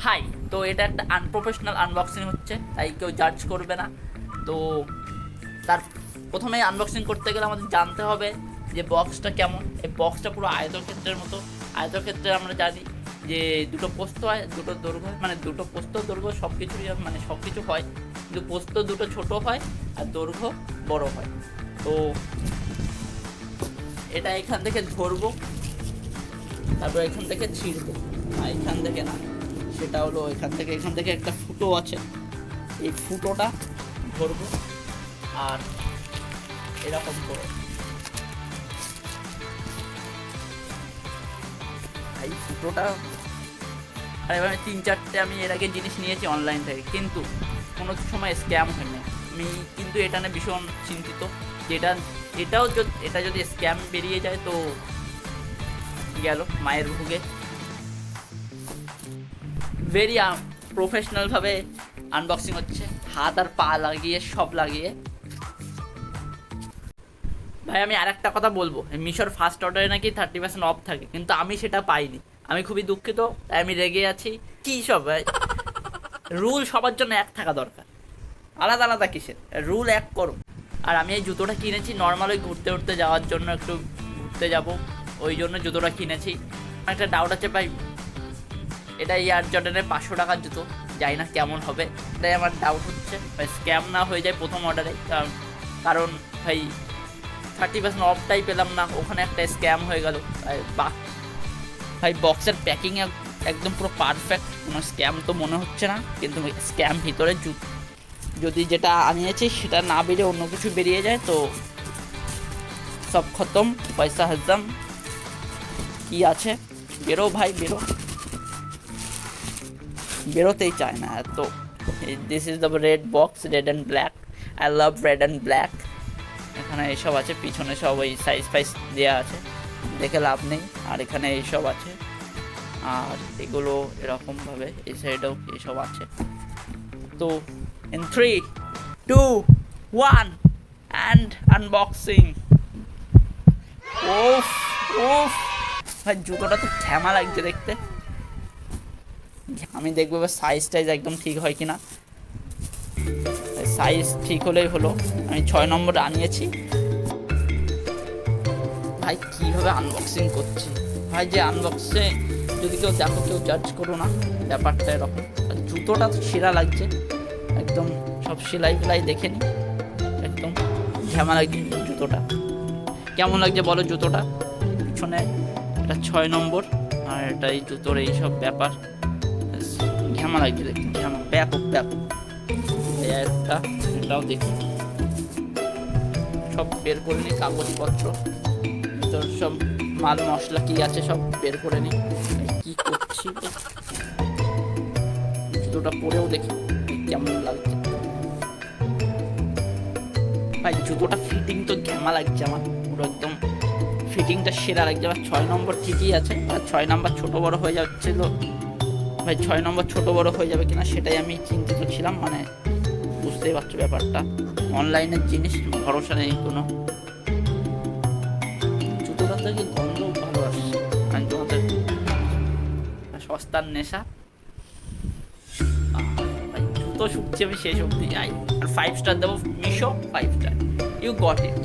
High. তো এটা একটা আনপ্রফেশনাল আনবক্সিং হচ্ছে, তাই কেউ জাজ করবে না। তো তার প্রথমে আনবক্সিং করতে গেলে আমাদের জানতে হবে যে বক্সটা কেমন। এই বক্সটা পুরো আয়তক্ষেত্রের মতো। আয়তক্ষেত্রে আমরা জানি যে দুটো পোস্ত হয়, দুটো দৈর্ঘ্য হয়, মানে দুটো পোস্ত দৈর্ঘ্য সব কিছুই মানে সব কিছু হয়, কিন্তু পোস্ত দুটো ছোট হয় আর দৈর্ঘ্য বড় হয়। তো এটা এখান থেকে ধরবো, তারপর এখান থেকে ছিঁড়বো। এখান থেকে না, সেটা হলো এখান থেকে একটা ফুটো আছে, এই ফুটোটা ধরবো আর এরকম করে এই ফুটোটা। আর এবার 3-4টে আমি এর আগে জিনিস নিয়েছি অনলাইন থেকে, কিন্তু কোনো সময় স্ক্যাম হয়নি। আমি কিন্তু এটা নিয়ে ভীষণ চিন্তিত যে এটা যদি স্ক্যাম বেরিয়ে যায় তো গেল মায়ের ভোগে। ভেরি প্রফেশনালভাবে আনবক্সিং হচ্ছে, হাত আর পা লাগিয়ে সব লাগিয়ে। ভাই আমি আর একটা কথা বলবো, মিশোর ফার্স্ট অর্ডারে নাকি 30% অফ থাকে, কিন্তু আমি সেটা পাইনি। আমি খুবই দুঃখিত, তাই আমি রেগে আছি। কী সব ভাই, রুল সবার জন্য এক থাকা দরকার, আলাদা আলাদা কিসের রুল এক করো। আর আমি এই জুতোটা কিনেছি নর্মালি ঘুরতে ঘুরতে যাওয়ার জন্য, একটু ঘুরতে যাব ওই জন্য জুতোটা কিনেছি। একটা ডাউট আছে ভাই, এটা এয়ার জর্ডানের 500 টাকার জুতো, জানি না কেমন হবে, এটাই আমার ডাউট হচ্ছে ভাই স্ক্যাম না হয়ে যায় প্রথম অর্ডারে। কারণ ভাই 30% অফটাই পেলাম না, ওখানে একটা স্ক্যাম হয়ে গেল। ভাই বক্সের প্যাকিং একদম পুরো পারফেক্ট, কোনো স্ক্যাম তো মনে হচ্ছে না, কিন্তু স্ক্যাম ভিতরে যদি যেটা আনিয়েছি সেটা না বেরিয়ে অন্য কিছু বেরিয়ে যায় তো সব খতম, পয়সা হজম। কি আছে, বেরো ভাই বেরো, বেরোতেই চায় না এত। This is the red box, red and black, I love red and black. এখানে এইসব আছে, পিছনে সব ওই সাইজ ফাইজ দেওয়া আছে, দেখে লাভ নেই। আর এখানে এইসব আছে, আর এগুলো এরকমভাবে এই সাইডেও এইসব আছে। তো ইন 3, 2, 1 অ্যান্ড আনবক্সিং। ওফ ওফ ভাই জুতোটা তো ঘ্যামা লাগছে দেখতে। আমি দেখবো এবার সাইজ টাইজ একদম ঠিক হয় কিনা। সাইজ ঠিক হলেই হলো। আমি 6 নম্বর আনিয়েছি। ভাই কীভাবে আনবক্সিং করছি ভাই, যে আনবক্সে যদি কেউ দেখো কেউ জাজ করো না, ব্যাপারটা এরকম। আর জুতোটা তো সেরা লাগছে একদম, সব সেলাই ফেলাই দেখে নি, একদম ঘ্যামা লাগছে জুতোটা। কেমন লাগছে বলো জুতোটা? পিছনে এটা 6 নম্বর, আর এটা এই জুতোর এইসব ব্যাপার ঘ্যামা লাগছে দেখতে, ঘ্যামা ব্যাপক ব্যাপক। একটা এটাও দেখি, সব বের করে নিই কাগজপত্র, তোর সব মাল মশলা কি আছে সব বের করে নিই। কি করছি জুতোটা পরেও দেখি কেমন লাগছে। ভাই জুতোটা ফিটিং তো ঘ্যামা লাগছে আমার, পুরো একদম ফিটিংটা সেরা লাগছে। আমার 6 নম্বর ঠিকই আছে, আর 6 নম্বর ছোটো বড়ো হয়ে যাচ্ছিল ভাই, 6 নম্বর ছোটো বড়ো হয়ে যাবে কিনা সেটাই আমি চিন্তিত ছিলাম। মানে বুঝতেই পারছো ব্যাপারটা, অনলাইনের জিনিস ভরসা নেই কোনো। জুতোটা থেকে গন্ধ ভালো আসছে, আমি তোমাদের সস্তার নেশা। ভাই জুতো শুকছে আমি শেষ অবধি যাই, আর 5 স্টার দেবো, Meesho 5 star, you got it.